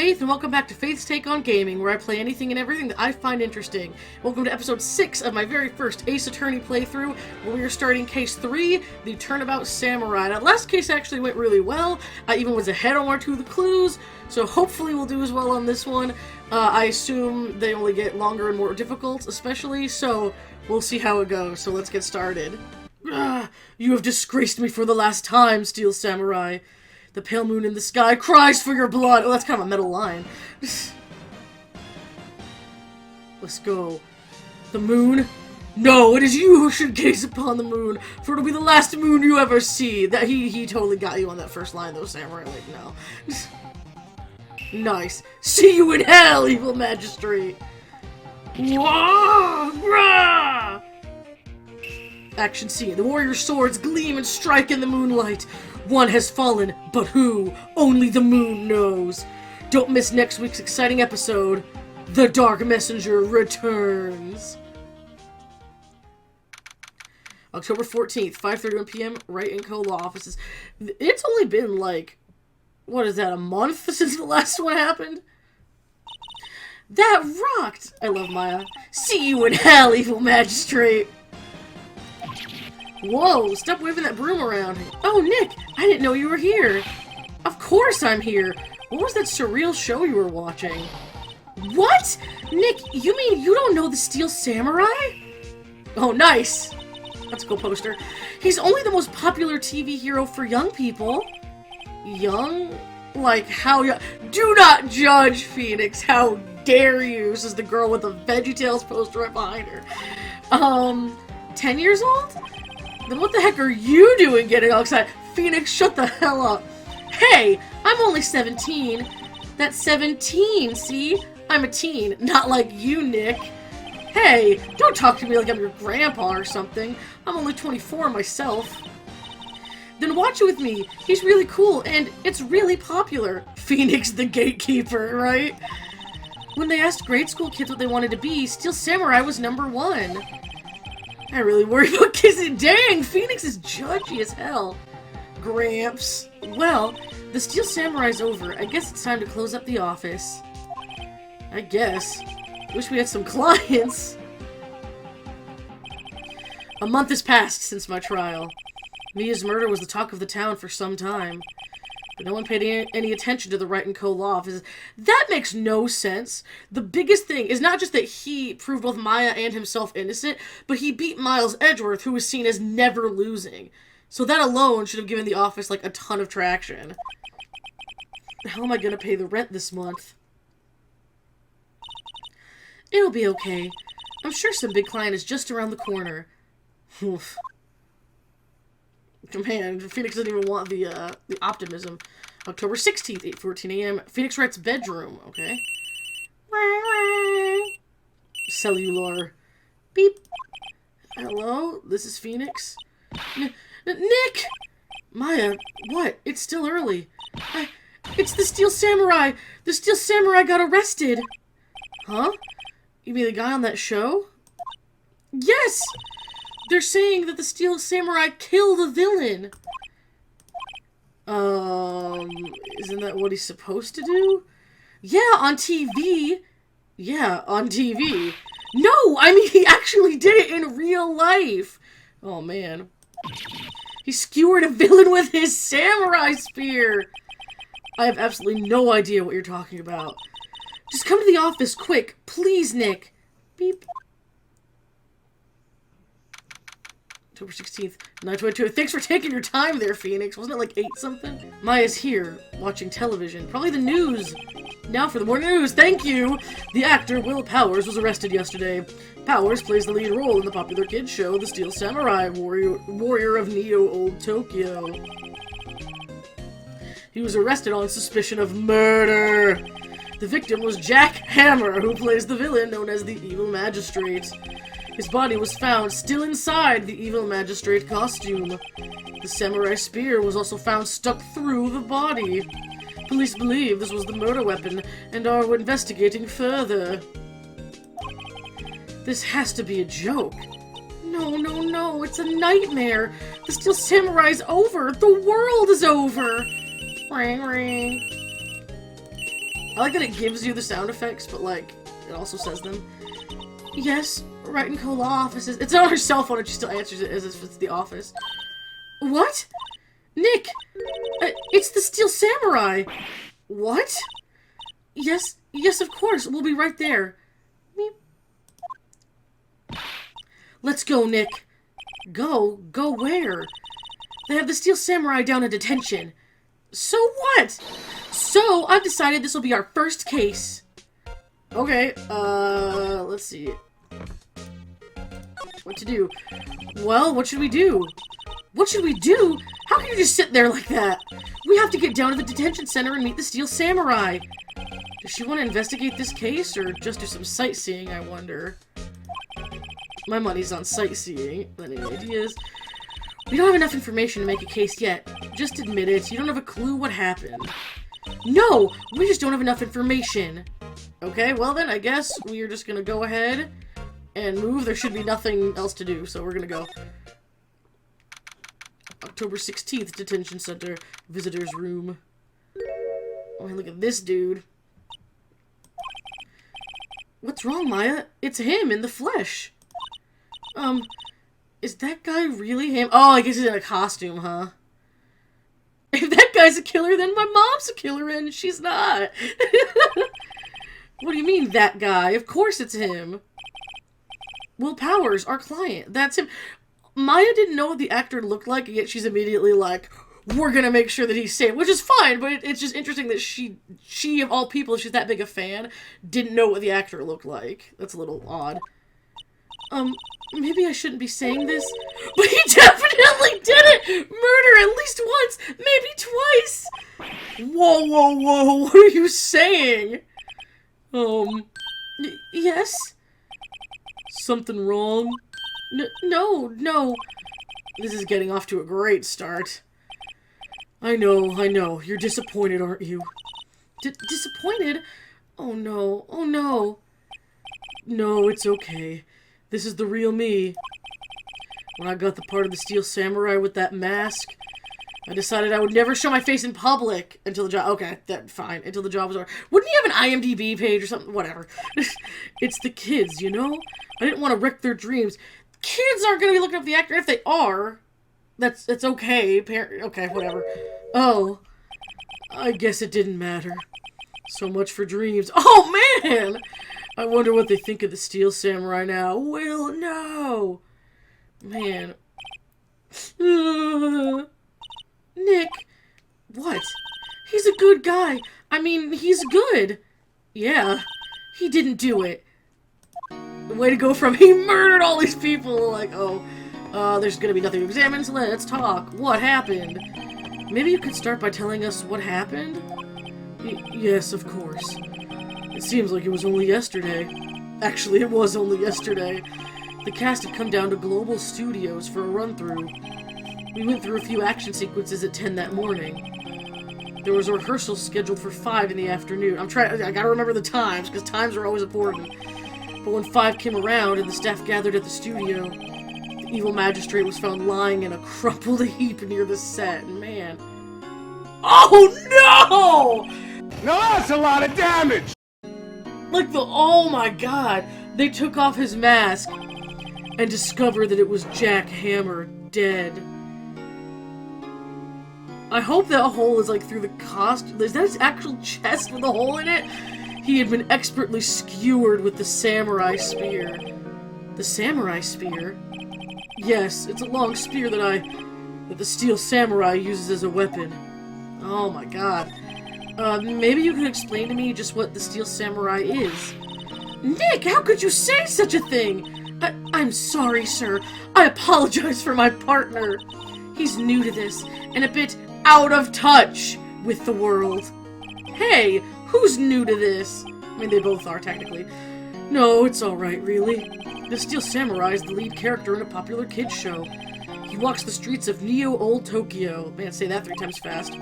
Faith, and welcome back to Faith's Take on Gaming, where I play anything and everything that I find interesting. Welcome to episode 6 of my very first Ace Attorney playthrough, where we are starting case 3, the Turnabout Samurai. That last case actually went really well. I even was ahead on 1 or 2 of the clues, so hopefully we'll do as well on this one. I assume they only get longer and more difficult, especially, so we'll see how it goes. So let's get started. You have disgraced me for the last time, Steel Samurai. The pale moon in the sky cries for your blood. Oh, that's kind of a metal line. Let's go. The moon? No, it is you who should gaze upon the moon, for it'll be the last moon you ever see. That he totally got you on that first line, though, Samurai. Like, no. Nice. See you in hell, evil magistrate. Wah! Rah! Action scene. The warrior's swords gleam and strike in the moonlight. One has fallen, but who? Only the moon knows. Don't miss next week's exciting episode. The Dark Messenger returns. October 14th, 5:31 p.m., right in Co Law offices. It's only been like, what is that, a month since the last one happened? That rocked! I love Maya. See you in hell, evil magistrate! Whoa, stop waving that broom around. Oh, Nick, I didn't know you were here. Of course I'm here. What was that surreal show you were watching? What? Nick, you mean you don't know the Steel Samurai? Oh, nice. That's a cool poster. He's only the most popular TV hero for young people. Young? Like, how young? Do not judge, Phoenix. How dare you? Says the girl with the VeggieTales poster right behind her. 10 years old? Then what the heck are you doing getting all excited? Phoenix, shut the hell up. Hey, I'm only 17. That's 17, see? I'm a teen, not like you, Nick. Hey, don't talk to me like I'm your grandpa or something. I'm only 24 myself. Then watch it with me. He's really cool, and it's really popular. Phoenix the gatekeeper, right? When they asked grade school kids what they wanted to be, Steel Samurai was #1. I really worry about kissing. Dang, Phoenix is judgy as hell. Gramps. Well, the Steel Samurai's over. I guess it's time to close up the office. I guess. Wish we had some clients. A month has passed since my trial. Mia's murder was the talk of the town for some time. But no one paid any attention to the Right and Co law offices. That makes no sense. The biggest thing is not just that he proved both Maya and himself innocent, but he beat Miles Edgeworth, who was seen as never losing. So that alone should have given the office, like, a ton of traction. How am I gonna pay the rent this month? It'll be okay. I'm sure some big client is just around the corner. Oof. Man, Phoenix doesn't even want the optimism. October 16th, 8:14 a.m. Phoenix writes bedroom, okay. Cellular. Beep. Hello, this is Phoenix. Nick! Maya, what? It's still early. It's the Steel Samurai! The Steel Samurai got arrested! Huh? You mean the guy on that show? Yes! They're saying that the Steel Samurai killed a villain. Isn't that what he's supposed to do? Yeah, on TV. Yeah, on TV. No, I mean, he actually did it in real life. Oh, man. He skewered a villain with his samurai spear. I have absolutely no idea what you're talking about. Just come to the office, quick. Please, Nick. Beep. October 16th, 9:22. Thanks for taking your time there, Phoenix. Wasn't it like 8-something? Maya's here, watching television. Probably the news. Now for the morning news. Thank you! The actor Will Powers was arrested yesterday. Powers plays the lead role in the popular kids show The Steel Samurai, Warrior of Neo-Old Tokyo. He was arrested on suspicion of murder. The victim was Jack Hammer, who plays the villain known as the Evil Magistrate. His body was found still inside the Evil Magistrate costume. The samurai spear was also found stuck through the body. Police believe this was the murder weapon and are investigating further. This has to be a joke. No, no, no, it's a nightmare. The Steel Samurai's over. The world is over. Ring, ring. like that it gives you the sound effects, but, like, it also says them. Yes, right in Cola offices. It's on her cell phone and she still answers it as if it's the office. What? Nick! It's the Steel Samurai! What? Yes, of course. We'll be right there. Meep. Let's go, Nick. Go? Go where? They have the Steel Samurai down in detention. So what? So, I've decided this will be our first case. Okay, let's see. What to do? Well, what should we do? What should we do? How can you just sit there like that? We have to get down to the detention center and meet the Steel Samurai. Does she want to investigate this case, or just do some sightseeing, I wonder? My money's on sightseeing. Any ideas? We don't have enough information to make a case yet. Just admit it. You don't have a clue what happened. No! We just don't have enough information. Okay, well then, I guess we are just gonna go ahead and move. There should be nothing else to do, so we're gonna go. October 16th, Detention Center, Visitor's Room. Oh, look at this dude. What's wrong, Maya? It's him in the flesh. Is that guy really him? Oh, I guess he's in a costume, huh? If that guy's a killer, then my mom's a killer, and she's not. What do you mean, that guy? Of course it's him. Will Powers, our client. That's him. Maya didn't know what the actor looked like, and yet she's immediately like, we're gonna make sure that he's safe, which is fine, but it's just interesting that she of all people, if she's that big a fan, didn't know what the actor looked like. That's a little odd. Maybe I shouldn't be saying this, but he definitely did it! Murder at least once, maybe twice! Whoa, whoa, whoa, what are you saying? Yes? Something wrong? No. This is getting off to a great start. I know. You're disappointed, aren't you? Disappointed? Oh no. No, it's okay. This is the real me. When I got the part of the Steel Samurai with that mask, I decided I would never show my face in public until the job... Okay, fine. Until the job was over. Wouldn't he have an IMDb page or something? Whatever. It's the kids, you know? I didn't want to wreck their dreams. Kids aren't going to be looking up the actor. If they are, that's okay. Okay, whatever. Oh, I guess it didn't matter. So much for dreams. Oh, man! I wonder what they think of the Steel Samurai now. Will, no! Man. Nick. What? He's a good guy. I mean, he's good. Yeah. He didn't do it. Way to go from he murdered all these people, like, there's gonna be nothing to examine, so let's talk. What happened? Maybe you could start by telling us what happened? Yes, of course. It seems like it was only yesterday. Actually, it was only yesterday. The cast had come down to Global Studios for a run-through. We went through a few action sequences at 10 that morning. There was a rehearsal scheduled for 5 in the afternoon. I gotta remember the times, because times are always important. But when 5 came around and the staff gathered at the studio, the evil magistrate was found lying in a crumpled heap near the set. Man. Oh no! Now that's a lot of damage! Like oh my god, they took off his mask and discovered that it was Jack Hammer dead. I hope that hole is like through the costume. Is that his actual chest with a hole in it? He had been expertly skewered with the samurai spear. The samurai spear? Yes, it's a long spear that the Steel Samurai uses as a weapon. Oh my god. Maybe you could explain to me just what the Steel Samurai is. Nick, how could you say such a thing? I'm sorry, sir. I apologize for my partner. He's new to this, and a bit out of touch with the world. Hey, who's new to this? I mean, they both are, technically. No, it's alright, really. The Steel Samurai is the lead character in a popular kids show. He walks the streets of Neo-Old Tokyo. Man, say that 3 times fast.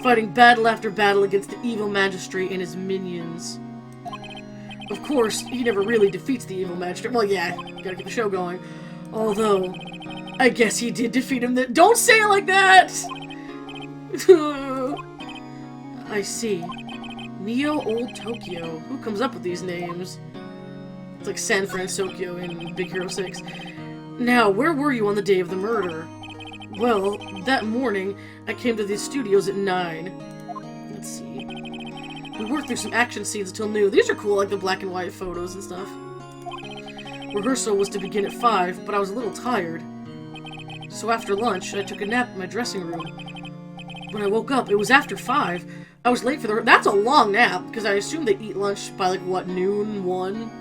Fighting battle after battle against the evil magistrate and his minions. Of course, he never really defeats the evil magistrate. Well, yeah, gotta keep the show going. Although, I guess he did defeat him. Don't say it like that! I see. Neo Old Tokyo. Who comes up with these names? It's like San Francisco in Big Hero 6. Now, where were you on the day of the murder? Well, that morning, I came to the studios at 9. Let's see. We worked through some action scenes until noon. These are cool, like the black and white photos and stuff. Rehearsal was to begin at 5, but I was a little tired. So after lunch, I took a nap in my dressing room. When I woke up, it was after 5. I was late for the... That's a long nap, because I assume they eat lunch by, like, what, noon? 1?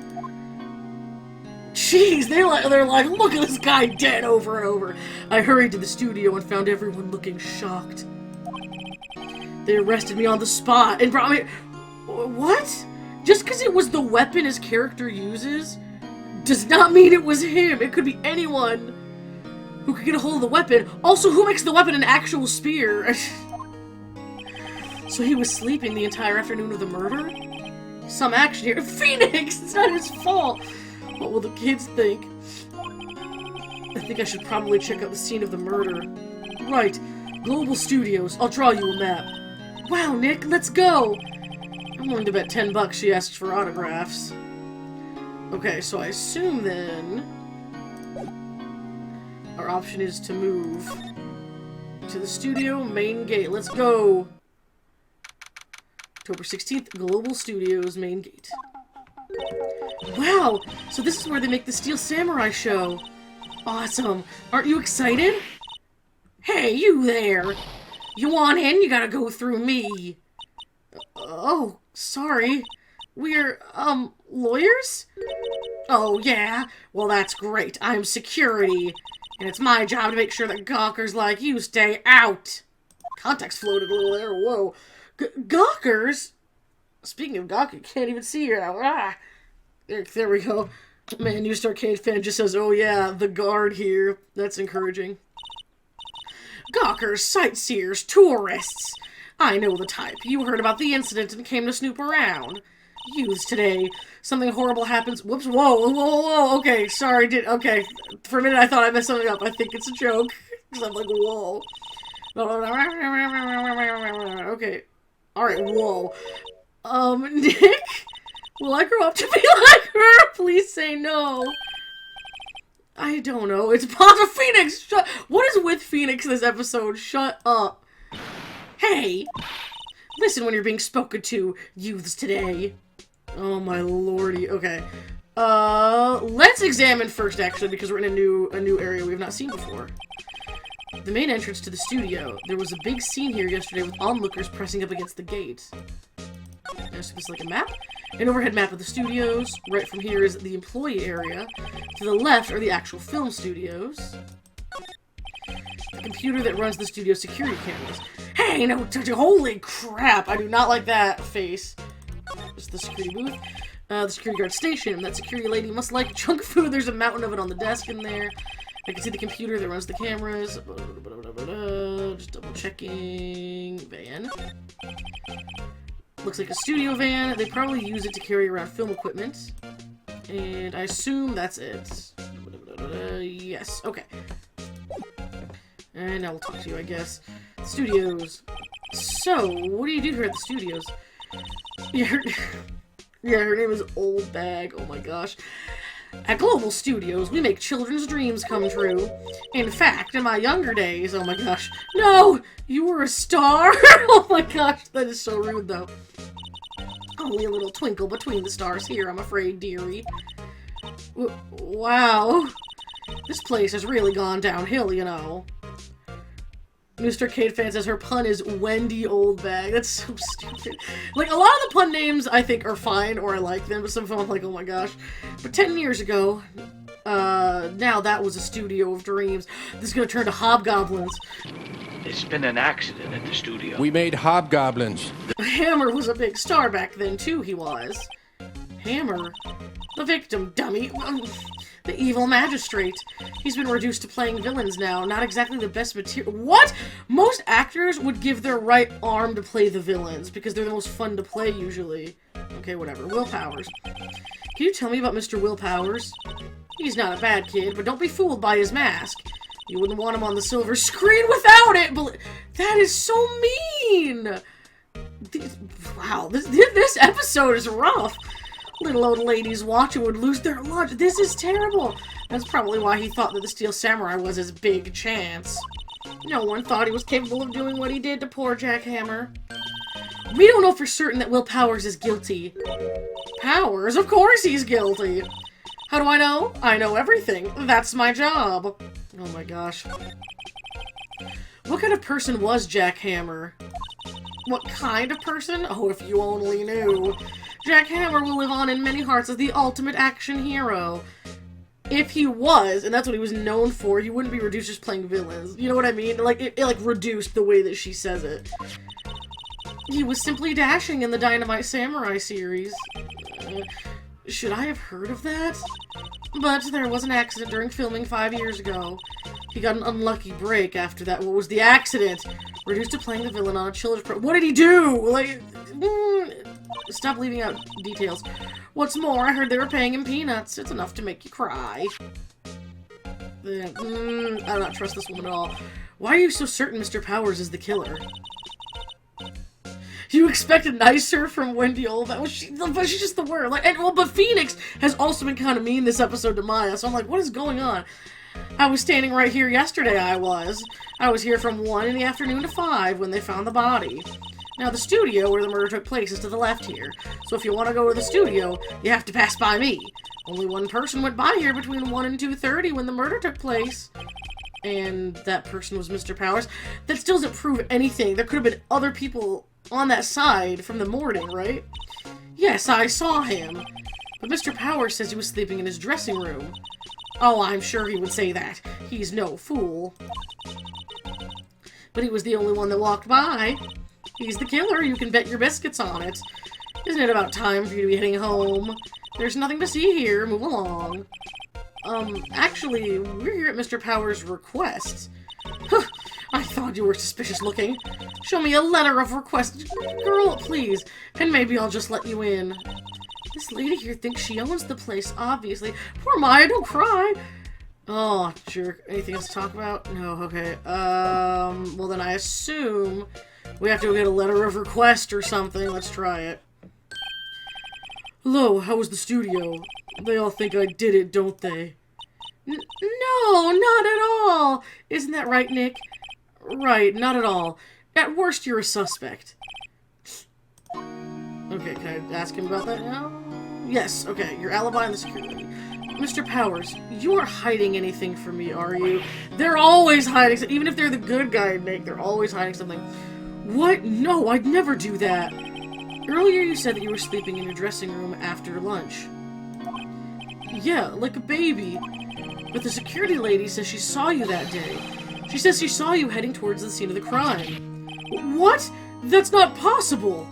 Jeez, they're like, look at this guy dead over and over. I hurried to the studio and found everyone looking shocked. They arrested me on the spot and brought me... What? Just because it was the weapon his character uses does not mean it was him. It could be anyone who could get a hold of the weapon. Also, who makes the weapon an actual spear? So he was sleeping the entire afternoon of the murder? Some action here. Phoenix! It's not his fault! What will the kids think? I think I should probably check out the scene of the murder. Right. Global Studios. I'll draw you a map. Wow, Nick, let's go! I'm willing to bet $10 she asks for autographs. Okay, so I assume then... our option is to move to the studio main gate. Let's go! October 16th, Global Studios main gate. Wow! So this is where they make the Steel Samurai show. Awesome. Aren't you excited? Hey, you there! You want in? You gotta go through me. Oh, sorry. We're, lawyers? Oh, yeah? Well, that's great. I'm security. And it's my job to make sure that gawkers like you stay out. Context floated a little there. Whoa. Gawkers? Speaking of gawk, you can't even see her now. Ah! There we go. Man, Used Arcade fan just says, oh yeah, the guard here. That's encouraging. Gawkers, sightseers, tourists. I know the type. You heard about the incident and came to snoop around. Youths today. Something horrible happens. Whoops, whoa. Okay, sorry, okay. For a minute I thought I messed something up. I think it's a joke. Because I'm like, whoa. Okay. Alright, whoa. Nick? Will I grow up to be like her? Please say no. I don't know. It's Papa Phoenix! What is with Phoenix this episode? Shut up. Hey! Listen when you're being spoken to, youths today. Oh my lordy. Okay. Let's examine first, actually, because we're in a new area we have not seen before. The main entrance to the studio. There was a big scene here yesterday with onlookers pressing up against the gate. So this is like a map. An overhead map of the studios. Right from here is the employee area. To the left are the actual film studios. The computer that runs the studio security cameras. Hey, no touching! Holy crap! I do not like that face. This is the security booth. The security guard station. That security lady must like junk food. There's a mountain of it on the desk in there. I can see the computer that runs the cameras. Just double checking. Van. Looks like a studio van. They probably use it to carry around film equipment. And I assume that's it. Yes, okay. And now we'll talk to you, I guess. Studios. So, what do you do here at the studios? Yeah, her name is Old Bag. Oh my gosh. At Global Studios, we make children's dreams come true. In fact, in my younger days, oh my gosh. No! You were a star? Oh my gosh, that is so rude, though. Only a little twinkle between the stars here, I'm afraid, dearie. Wow. This place has really gone downhill, you know. Mr. Arcade fan says her pun is Wendy Oldbag. That's so stupid. Like, a lot of the pun names I think are fine, or I like them, but some of them I'm like, oh my gosh. But 10 years ago, now that was a studio of dreams. This is gonna turn to hobgoblins. It's been an accident at the studio. We made hobgoblins. Hammer was a big star back then, too, he was. Hammer? The victim, dummy. The evil magistrate. He's been reduced to playing villains now. Not exactly the best material. What? Most actors would give their right arm to play the villains, because they're the most fun to play, usually. Okay, whatever. Will Powers. Can you tell me about Mr. Will Powers? He's not a bad kid, but don't be fooled by his mask. You wouldn't want him on the silver screen without it, but that is so mean! Wow, this episode is rough. Little old ladies watching would lose their lunch. This is terrible. That's probably why he thought that the Steel Samurai was his big chance. No one thought he was capable of doing what he did to poor Jackhammer. We don't know for certain that Will Powers is guilty. Powers? Of course he's guilty. How do I know? I know everything. That's my job. Oh my gosh. What kind of person was Jackhammer? What kind of person? Oh, if you only knew. Jackhammer will live on in many hearts as the ultimate action hero. If he was, and that's what he was known for, he wouldn't be reduced just playing villains. You know what I mean? Like, it like, reduced the way that she says it. He was simply dashing in the Dynamite Samurai series. Should I have heard of that? But there was an accident during filming 5 years ago. He got an unlucky break after that. What was the accident? Reduced to playing the villain on a children's program. What did he do? Like, stop leaving out details. What's more, I heard they were paying him peanuts. It's enough to make you cry. I do not trust this woman at all. Why are you so certain Mr. Powers is the killer? You expected nicer from Wendy Olva, but she's just the worst. Like, but Phoenix has also been kind of mean this episode to Maya, so I'm like, what is going on? I was standing right here yesterday, I was here from 1 in the afternoon to 5 when they found the body. Now, the studio where the murder took place is to the left here, so if you want to go to the studio, you have to pass by me. Only one person went by here between 1 and 2:30 when the murder took place. And that person was Mr. Powers. That still doesn't prove anything. There could have been other people on that side from the morning, right? Yes, I saw him. But Mr. Powers says he was sleeping in his dressing room. Oh, I'm sure he would say that. He's no fool. But he was the only one that walked by. He's the killer. You can bet your biscuits on it. Isn't it about time for you to be heading home? There's nothing to see here. Move along. Actually, we're here at Mr. Powers' request. Huh, I thought you were suspicious looking. Show me a letter of request. Girl, please. And maybe I'll just let you in. This lady here thinks she owns the place, obviously. Poor Maya, don't cry. Oh, jerk. Anything else to talk about? No, okay. Well then I assume we have to go get a letter of request or something. Let's try it. Hello, how was the studio? They all think I did it, don't they? No, not at all! Isn't that right, Nick? Right, not at all. At worst, you're a suspect. Okay, can I ask him about that now? Yes, okay, your alibi and the security. Mr. Powers, you aren't hiding anything from me, are you? They're always hiding something. Even if they're the good guy, Nick, they're always hiding something. What? No, I'd never do that. Earlier you said that you were sleeping in your dressing room after lunch. Yeah, like a baby. But the security lady says she saw you that day. She says she saw you heading towards the scene of the crime. What? That's not possible!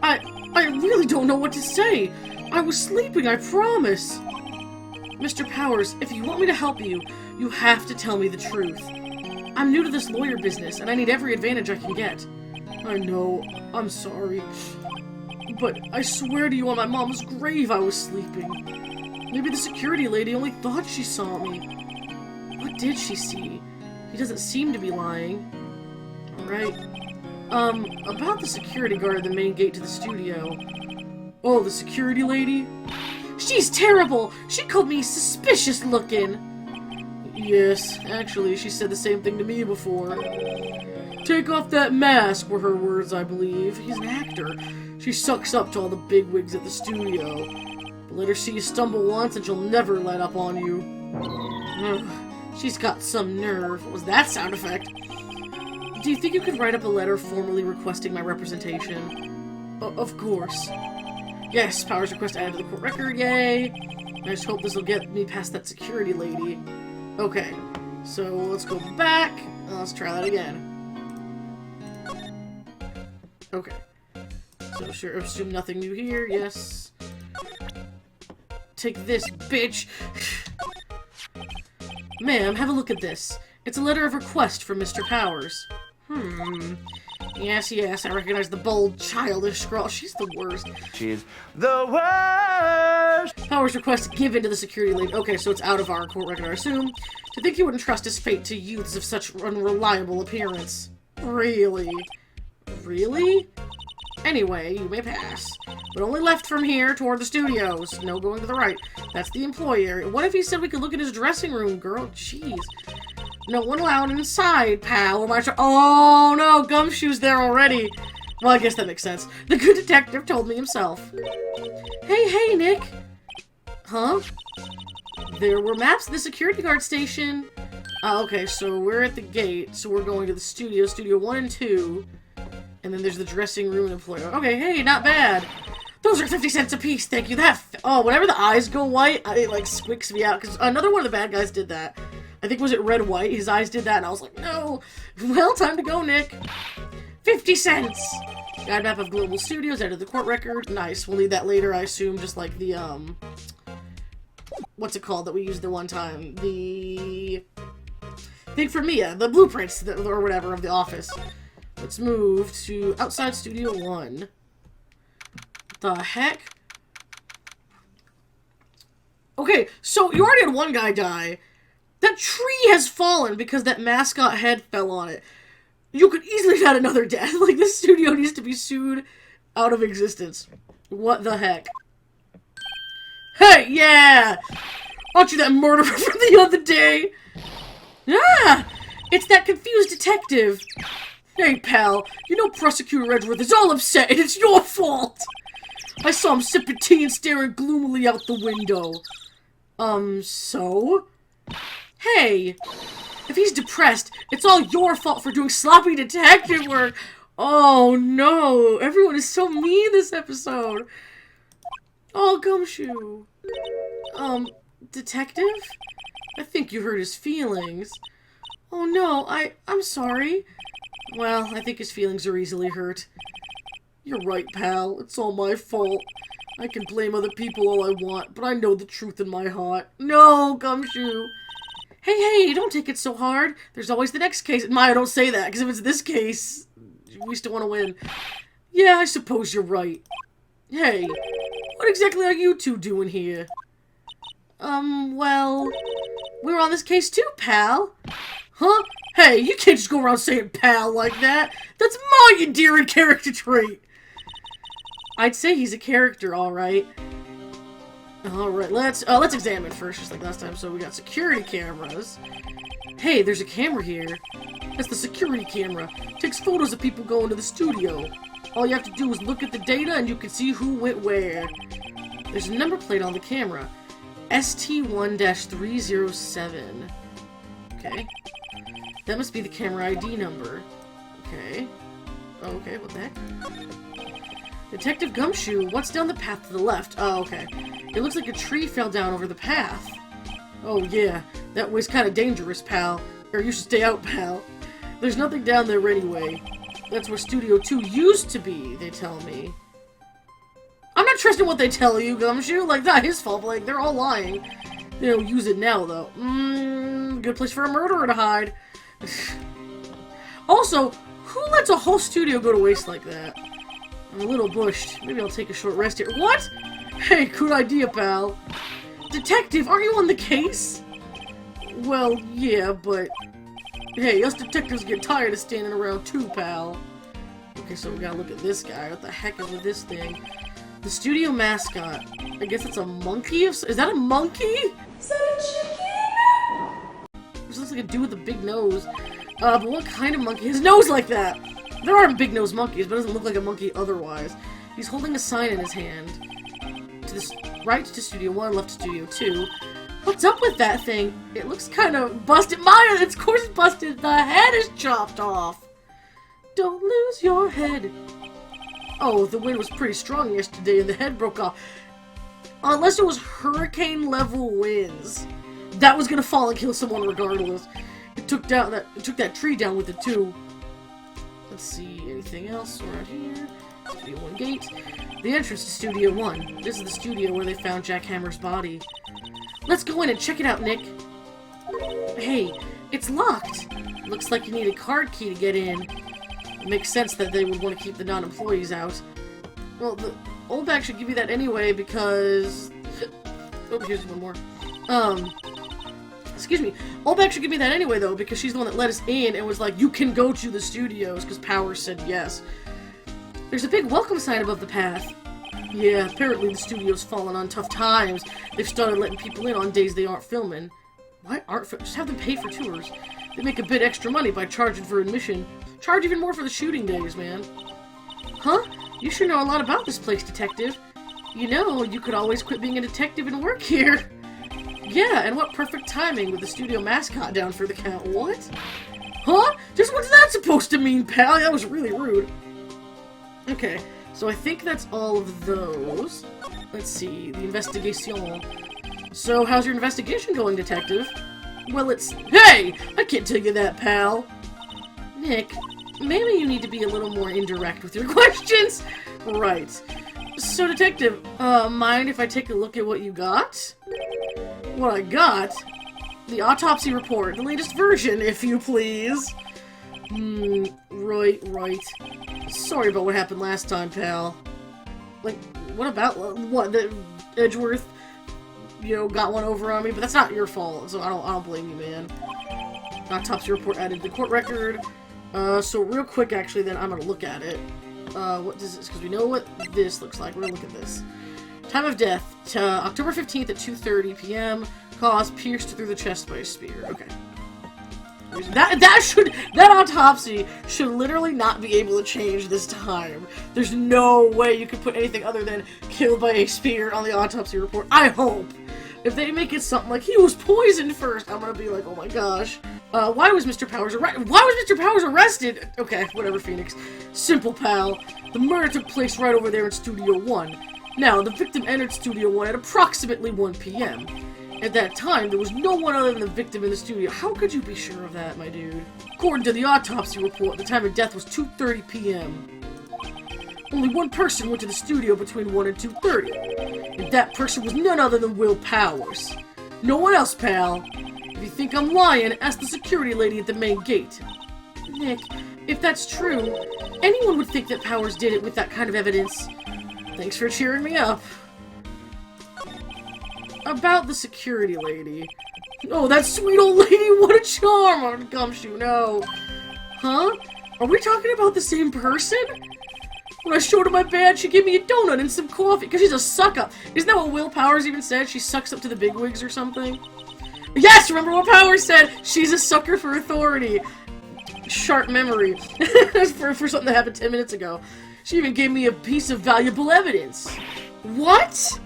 I really don't know what to say. I was sleeping, I promise. Mr. Powers, if you want me to help you, you have to tell me the truth. I'm new to this lawyer business, and I need every advantage I can get. I know. I'm sorry. But I swear to you on my mom's grave I was sleeping. Maybe the security lady only thought she saw me. What did she see? He doesn't seem to be lying. Alright. About the security guard at the main gate to the studio. Oh, the security lady? She's terrible! She called me suspicious looking! Yes, actually, she said the same thing to me before. Take off that mask, were her words, I believe. He's an actor. She sucks up to all the bigwigs at the studio. But let her see you stumble once and she'll never let up on you. Ugh, she's got some nerve. What was that sound effect? Do you think you could write up a letter formally requesting my representation? Of course. Yes, Powers request added to the court record, yay! I just hope this will get me past that security lady. Okay, so let's go back, and let's try that again. Okay. So sure, assume nothing new here, yes. Take this, bitch! Ma'am, have a look at this. It's a letter of request from Mr. Powers. Yes, yes, I recognize the bold, childish scrawl. She's the worst. She is the worst! Powers request given to the security lady. Okay, so it's out of our court record, I assume. To think he wouldn't trust his fate to youths of such unreliable appearance. Really? Really? Anyway, you may pass. But only left from here toward the studios. No going to the right. That's the employee area. What if he said we could look at his dressing room, girl? Jeez. No one allowed inside, pal. Oh no, Gumshoe's there already. Well, I guess that makes sense. The good detective told me himself. Hey, Nick. Huh? There were maps at the security guard station. Okay, so we're at the gate, so we're going to the studio, Studio 1 and 2. And then there's the dressing room and employer. Okay, hey, not bad. Those are 50 cents a piece, thank you. Oh, whenever the eyes go white, it, like, squicks me out. Because another one of the bad guys did that. I think, was it red, white? His eyes did that, and I was like, no. Well, time to go, Nick. 50 cents! Guide map of Global Studios, enter the court record. Nice, we'll need that later, I assume, just like the, what's it called that we used the one time? The thing for Mia, the blueprints, or whatever, of the office. Let's move to outside Studio 1. The heck? Okay, so you already had one guy die. That tree has fallen because that mascot head fell on it. You could easily have had another death. Like, this studio needs to be sued out of existence. What the heck? Hey, yeah! Aren't you that murderer from the other day? Ah! It's that confused detective. Hey, pal, you know Prosecutor Edgeworth is all upset, and it's your fault! I saw him sipping tea and staring gloomily out the window. So? Hey! If he's depressed, it's all your fault for doing sloppy detective work! Oh no! Everyone is so mean this episode! Oh, Gumshoe. Detective? I think you hurt his feelings. Oh no, I'm sorry. Well, I think his feelings are easily hurt. You're right, pal. It's all my fault. I can blame other people all I want, but I know the truth in my heart. No, Gumshoe. Hey, don't take it so hard. There's always the next case. Maya, don't say that, because if it's this case, we still want to win. Yeah, I suppose you're right. Hey, what exactly are you two doing here? Well, we were on this case too, pal. Huh? Hey, you can't just go around saying pal like that. That's my endearing character trait. I'd say he's a character, alright. Alright, let's examine first, just like last time. So we got security cameras. Hey, there's a camera here. That's the security camera. Takes photos of people going to the studio. All you have to do is look at the data and you can see who went where. There's a number plate on the camera. ST1-307. Okay. That must be the camera ID number. Okay. Oh, okay, what the heck? Detective Gumshoe, what's down the path to the left? Oh, okay. It looks like a tree fell down over the path. Oh, yeah. That way's kind of dangerous, pal. Or you should stay out, pal. There's nothing down there anyway. That's where Studio 2 used to be, they tell me. I'm not trusting what they tell you, Gumshoe. Like, not his fault, but, like, they're all lying. They don't use it now, though. Good place for a murderer to hide. Also, who lets a whole studio go to waste like that? I'm a little bushed. Maybe I'll take a short rest here. What? Hey, good idea, pal. Detective, aren't you on the case? Well, yeah, but... Hey, us detectives get tired of standing around too, pal. Okay, so we gotta look at this guy. What the heck is with this thing? The studio mascot. I guess it's a monkey? Is that a monkey? Is that a chicken? This looks like a dude with a big nose. But what kind of monkey? His nose like that! There are big-nosed monkeys, but it doesn't look like a monkey otherwise. He's holding a sign in his hand. To the right to Studio 1, left to Studio 2. What's up with that thing? It looks kind of busted. Maya, its course busted. The head is chopped off. Don't lose your head. Oh, the wind was pretty strong yesterday and the head broke off. Unless it was hurricane-level winds. That was gonna fall and kill someone regardless. It took that tree down with it too. Let's see, anything else around here? Studio 1 gate. The entrance to Studio 1. This is the studio where they found Jack Hammer's body. Let's go in and check it out, Nick. Hey, it's locked. Looks like you need a card key to get in. It makes sense that they would want to keep the non-employees out. Well, the old bag should give you that anyway because... Oh, here's one more. Excuse me. Old bag should give me that anyway, though, because she's the one that let us in and was like, you can go to the studios, because Powers said yes. There's a big welcome sign above the path. Yeah, apparently the studio's fallen on tough times. They've started letting people in on days they aren't filming. Why aren't just have them pay for tours? They make a bit extra money by charging for admission. Charge even more for the shooting days, man. Huh? You sure know a lot about this place, detective. You know, you could always quit being a detective and work here. Yeah, and what perfect timing with the studio mascot down for the count. What? Huh? Just what's that supposed to mean, pal? That was really rude. Okay, so I think that's all of those. Let's see, the investigation. So, how's your investigation going, detective? Well, it's... Hey! I can't tell you that, pal. Nick, maybe you need to be a little more indirect with your questions. Right. So, detective, mind if I take a look at what you got? What I got? The autopsy report, the latest version, if you please. Right. Sorry about what happened last time, pal. Like, what about, what, the Edgeworth, you know, got one over on me? But that's not your fault, so I don't blame you, man. Autopsy report added to the court record. So real quick, actually, then I'm gonna look at it. What does this, because we know what this looks like. We're gonna look at this. Time of death, October 15th at 2:30 p.m. Cause, pierced through the chest by a spear. Okay. That autopsy should literally not be able to change this time. There's no way you could put anything other than killed by a spear on the autopsy report. I hope. If they make it something like he was poisoned first, I'm gonna be like, oh my gosh. Why was Mr. Powers arrested? Okay, whatever, Phoenix. Simple, pal. The murder took place right over there in Studio 1. Now, the victim entered Studio 1 at approximately 1 p.m. At that time, there was no one other than the victim in the studio. How could you be sure of that, my dude? According to the autopsy report, the time of death was 2:30 p.m. Only one person went to the studio between 1 and 2:30. And that person was none other than Will Powers. No one else, pal. If you think I'm lying, ask the security lady at the main gate. Nick, if that's true, anyone would think that Powers did it with that kind of evidence. Thanks for cheering me up. About the security lady. Oh, that sweet old lady, what a charm! On Gumshoe, no. Huh? Are we talking about the same person? When I showed her my badge, she gave me a donut and some coffee, because she's a suck-up. Isn't that what Will Powers even said? She sucks up to the bigwigs or something? Yes! Remember what Powers said? She's a sucker for authority. Sharp memory. for something that happened 10 minutes ago. She even gave me a piece of valuable evidence. What?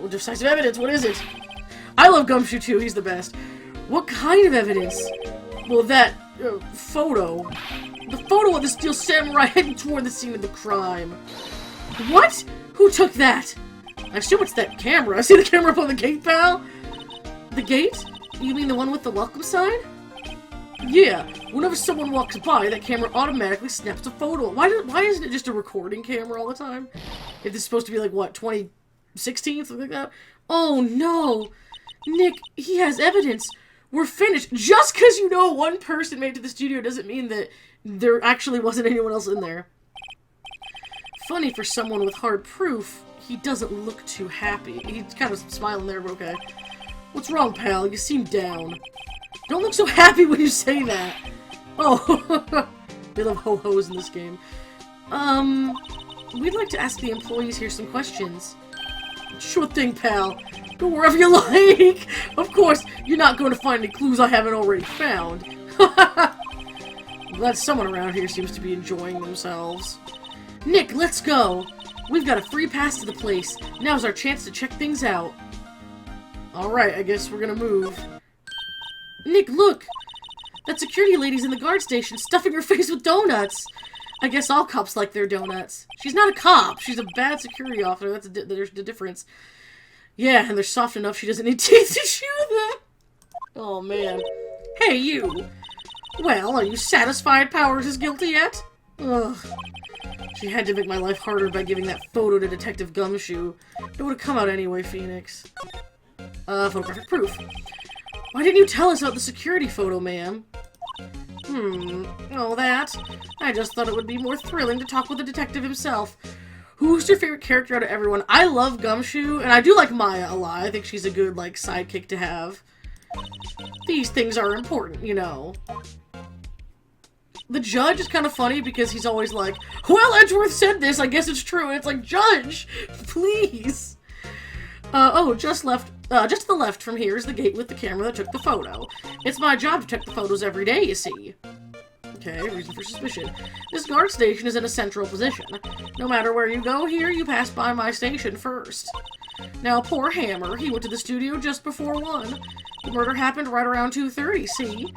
Decisive evidence, what is it? I love Gumshoe too, he's the best. What kind of evidence? Well, that, photo. The photo of the Steel Samurai heading toward the scene of the crime. What? Who took that? I assume it's that camera. I see the camera up on the gate, pal. The gate? You mean the one with the welcome sign? Yeah. Whenever someone walks by, that camera automatically snaps a photo. Why isn't it just a recording camera all the time? If this is supposed to be like, what, 2016, something like that? Oh no! Nick, he has evidence. We're finished. Just because you know one person made it to the studio doesn't mean that there actually wasn't anyone else in there. Funny for someone with hard proof, he doesn't look too happy. He's kind of smiling there, but okay. What's wrong, pal? You seem down. Don't look so happy when you say that. Oh, they love ho-hos in this game. We'd like to ask the employees here some questions. Sure thing, pal. Go wherever you like. Of course, you're not going to find any clues I haven't already found. I'm glad someone around here seems to be enjoying themselves. Nick, let's go. We've got a free pass to the place. Now's our chance to check things out. Alright, I guess we're gonna move. Nick, look! That security lady's in the guard station, stuffing her face with donuts! I guess all cops like their donuts. She's not a cop, she's a bad security officer, there's the difference. Yeah, and they're soft enough she doesn't need teeth to chew them! Oh man. Hey, you! Well, are you satisfied Powers is guilty yet? Ugh. She had to make my life harder by giving that photo to Detective Gumshoe. It would have come out anyway, Phoenix. Photographic proof. Why didn't you tell us about the security photo, ma'am? Oh, that? I just thought it would be more thrilling to talk with the detective himself. Who's your favorite character out of everyone? I love Gumshoe, and I do like Maya a lot. I think she's a good, like, sidekick to have. These things are important, you know. The judge is kind of funny because he's always like, well, Edgeworth said this, I guess it's true. And it's like, Judge, please. Oh, just to the left from here is the gate with the camera that took the photo. It's my job to check the photos every day, you see. Okay, reason for suspicion. This guard station is in a central position. No matter where you go here, you pass by my station first. Now, poor Hammer, he went to the studio just before 1. The murder happened right around 2:30, see?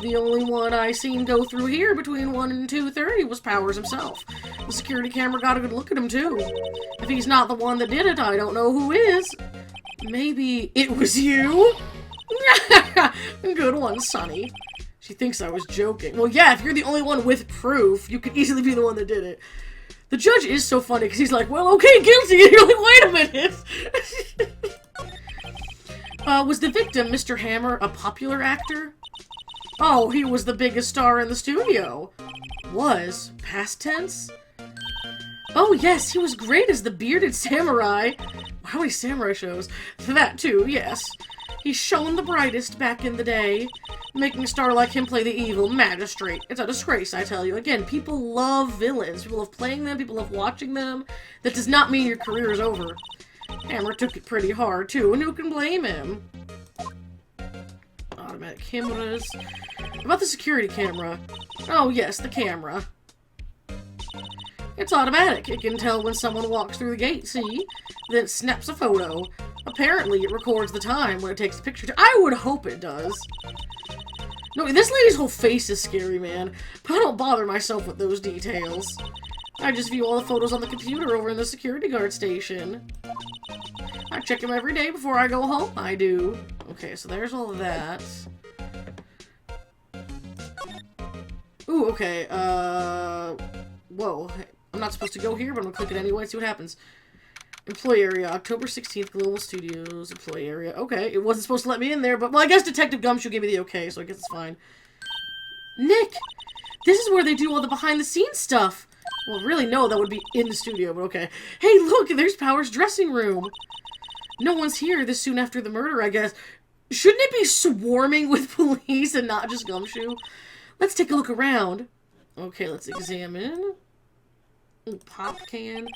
The only one I seen go through here between 1 and 2:30 was Powers himself. The security camera got a good look at him, too. If he's not the one that did it, I don't know who is. Maybe it was you? Good one, Sonny. She thinks I was joking. Well, yeah, if you're the only one with proof, you could easily be the one that did it. The judge is so funny, because he's like, well, okay, guilty, and you're like, wait a minute! Was the victim, Mr. Hammer, a popular actor? Oh, he was the biggest star in the studio. Was? Past tense? Oh, yes, he was great as the bearded samurai. How many samurai shows? That too, yes. He shone the brightest back in the day. Making a star like him play the evil magistrate. It's a disgrace, I tell you. Again, people love villains. People love playing them. People love watching them. That does not mean your career is over. Hammer took it pretty hard, too, and who can blame him? Automatic cameras. About the security camera. Oh, yes, the camera. It's automatic. It can tell when someone walks through the gate, see? Then it snaps a photo. Apparently, it records the time when it takes the picture. I would hope it does. No, this lady's whole face is scary, man. But I don't bother myself with those details. I just view all the photos on the computer over in the security guard station. I check them every day before I go home, I do. Okay, so there's all of that. Ooh, okay, whoa. I'm not supposed to go here, but I'm gonna click it anyway and see what happens. Employee area, October 16th, Global Studios, employee area. Okay, it wasn't supposed to let me in there, but, well, I guess Detective Gumshoe gave me the okay, so I guess it's fine. Nick! This is where they do all the behind-the-scenes stuff! Well, really, no, that would be in the studio, but okay. Hey, look! There's Power's dressing room! No one's here this soon after the murder, I guess. Shouldn't it be swarming with police and not just Gumshoe? Let's take a look around. Okay, let's examine. Ooh, pop can.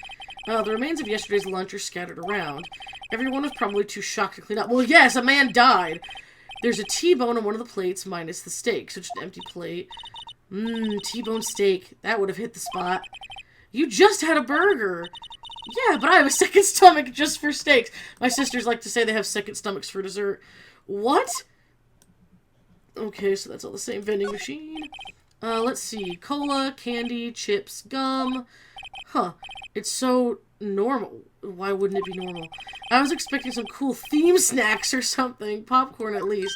The remains of yesterday's lunch are scattered around. Everyone was probably too shocked to clean up. Well, yes, a man died. There's a T-bone on one of the plates minus the steak, so just an empty plate. T-bone steak. That would have hit the spot. You just had a burger. Yeah, but I have a second stomach just for steaks. My sisters like to say they have second stomachs for dessert. What? Okay, so that's all the same vending machine. Let's see. Cola, candy, chips, gum. Huh. It's so normal. Why wouldn't it be normal? I was expecting some cool theme snacks or something. Popcorn, at least.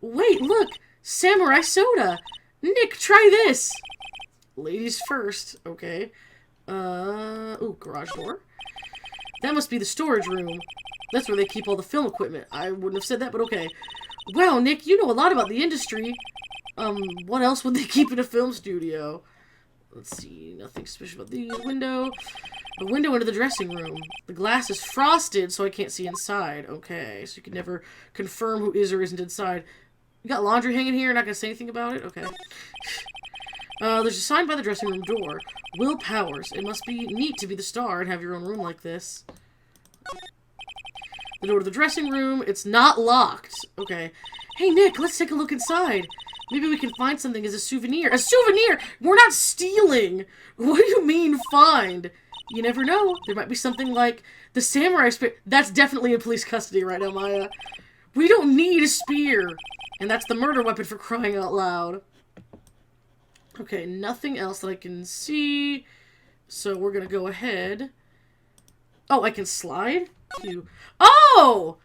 Wait, look! Samurai soda! Nick, try this! Ladies first. Okay. Ooh, garage door. That must be the storage room. That's where they keep all the film equipment. I wouldn't have said that, but okay. Wow, Nick, you know a lot about the industry. What else would they keep in a film studio? Let's see, nothing special about these. Window. A window into the dressing room. The glass is frosted, so I can't see inside. Okay, so you can never confirm who is or isn't inside. You got laundry hanging here, not gonna say anything about it? Okay. There's a sign by the dressing room door. Will Powers. It must be neat to be the star and have your own room like this. The door to the dressing room. It's not locked. Okay. Hey, Nick, let's take a look inside. Maybe we can find something as a souvenir. A souvenir? We're not stealing! What do you mean, find? You never know. There might be something like the samurai spear. That's definitely in police custody right now, Maya. We don't need a spear. And that's the murder weapon for crying out loud. Okay, nothing else that I can see. So we're gonna go ahead. Oh, I can slide? Oh!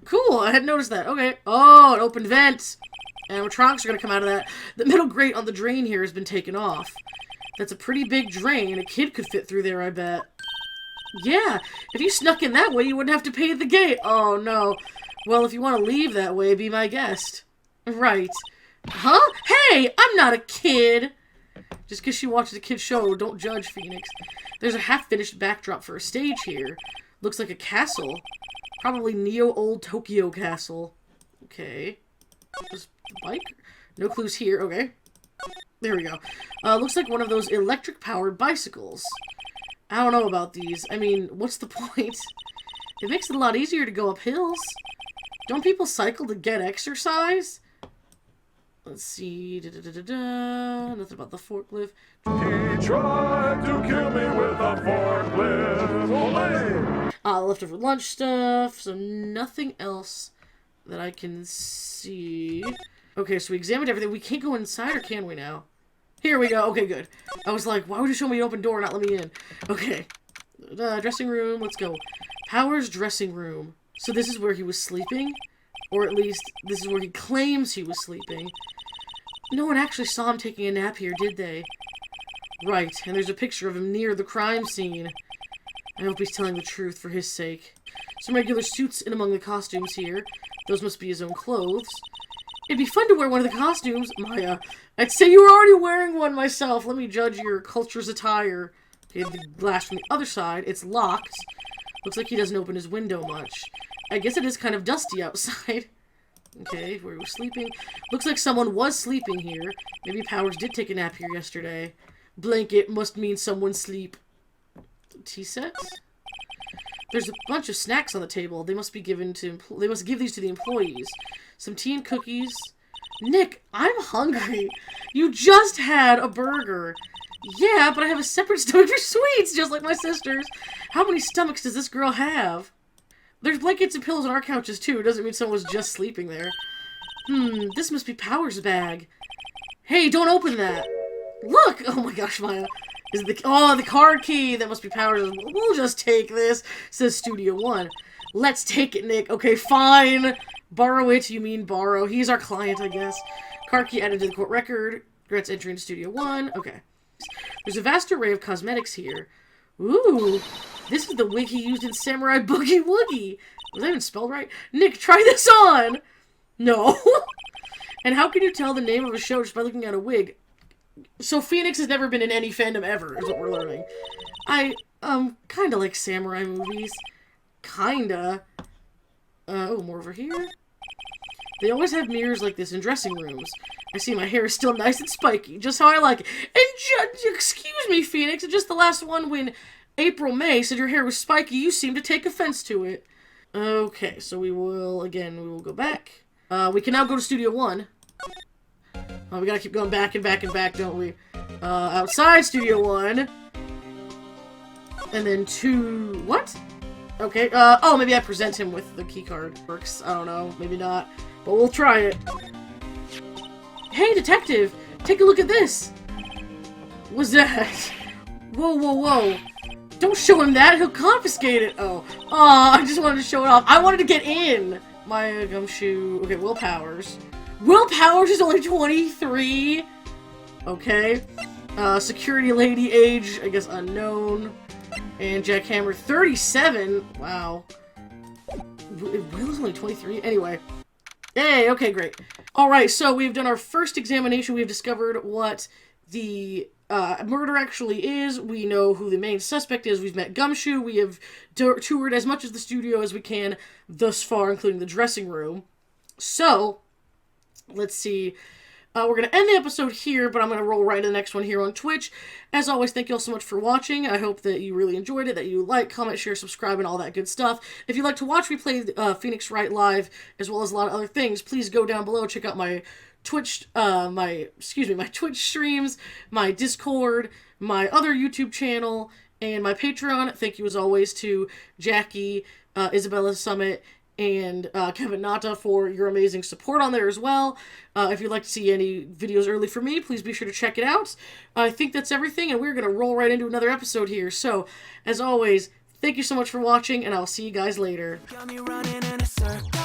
Cool, I hadn't noticed that. Okay. Oh, an open vent. Animatronics are gonna come out of that. The metal grate on the drain here has been taken off. That's a pretty big drain. A kid could fit through there, I bet. Yeah, if you snuck in that way, you wouldn't have to pay at the gate. Oh, no. Well, if you want to leave that way, be my guest. Right. Huh? Hey, I'm not a kid! Just because she watches a kid's show, don't judge, Phoenix. There's a half-finished backdrop for a stage here. Looks like a castle. Probably Neo-Old Tokyo Castle. Okay. Just the bike? No clues here. Okay. There we go. Looks like one of those electric-powered bicycles. I don't know about these. I mean, what's the point? It makes it a lot easier to go up hills. Don't people cycle to get exercise? Let's see. Nothing about the forklift. He tried to kill me with a forklift. Olé! Leftover lunch stuff. So nothing else that I can see. Okay, so we examined everything. We can't go inside, or can we now? Here we go. Okay, good. I was like, why would you show me an open door and not let me in? Okay. Dressing room. Let's go. Powers dressing room. So this is where he was sleeping? Or at least, this is where he claims he was sleeping. No one actually saw him taking a nap here, did they? Right, and there's a picture of him near the crime scene. I hope he's telling the truth for his sake. Some regular suits in among the costumes here. Those must be his own clothes. It'd be fun to wear one of the costumes. Maya, I'd say you were already wearing one myself. Let me judge your culture's attire. Okay, the glass from the other side. It's locked. Looks like he doesn't open his window much. I guess it is kind of dusty outside. Okay, where he was sleeping. Looks like someone was sleeping here. Maybe Powers did take a nap here yesterday. Blanket must mean someone's sleep. Tea sets? There's a bunch of snacks on the table. They must be given to. They must give these to the employees. Some tea and cookies. Nick, I'm hungry. You just had a burger. Yeah, but I have a separate stomach for sweets, just like my sister's. How many stomachs does this girl have? There's blankets and pillows on our couches, too. It doesn't mean someone was just sleeping there. This must be Power's bag. Hey, don't open that. Look! Oh my gosh, Maya. Is the card key. That must be Power's. We'll just take this, says Studio One. Let's take it, Nick. Okay, fine. Borrow it, you mean borrow. He's our client, I guess. Card key added to the court record. Grants entry into Studio One. Okay. There's a vast array of cosmetics here. Ooh. This is the wig he used in Samurai Boogie Woogie. Was that even spelled right? Nick, try this on! No. And how can you tell the name of a show just by looking at a wig? So Phoenix has never been in any fandom ever, is what we're learning. I, kinda like samurai movies. Kinda. Oh, more over here? They always have mirrors like this in dressing rooms. I see my hair is still nice and spiky, just how I like it. And excuse me, Phoenix, just the last one when April May said your hair was spiky, you seem to take offense to it. Okay, so we will go back. We can now go to Studio One. We gotta keep going back and back and back, don't we? Outside Studio One. And then to... what? Okay, oh, maybe I present him with the keycard. Works, I don't know, maybe not. But we'll try it. Hey, detective! Take a look at this! What's that? Whoa, whoa, whoa. Don't show him that, he'll confiscate it! Oh. Aw, I just wanted to show it off. I wanted to get in! My gumshoe... Okay, Will Powers. Will Powers is only 23? Okay. Security lady, age, I guess unknown. And Jackhammer, 37? Wow. Will is only 23? Anyway. Hey, okay, great. Alright, so we've done our first examination. We've discovered what the murder actually is. We know who the main suspect is. We've met Gumshoe. We have toured as much of the studio as we can thus far, including the dressing room. So, let's see. We're going to end the episode here, but I'm going to roll right to the next one here on Twitch. As always, thank you all so much for watching. I hope that you really enjoyed it, that you like, comment, share, subscribe, and all that good stuff. If you'd like to watch me play Phoenix Wright live, as well as a lot of other things, please go down below, check out my Twitch, my Twitch streams, my Discord, my other YouTube channel, and my Patreon. Thank you as always to Jackie, Isabella Summit, and Kevin Nata for your amazing support on there as well. If you'd like to see any videos early from me, please be sure to check it out. I think that's everything, and we're going to roll right into another episode here. So, as always, thank you so much for watching, and I'll see you guys later. Got me running in a circle.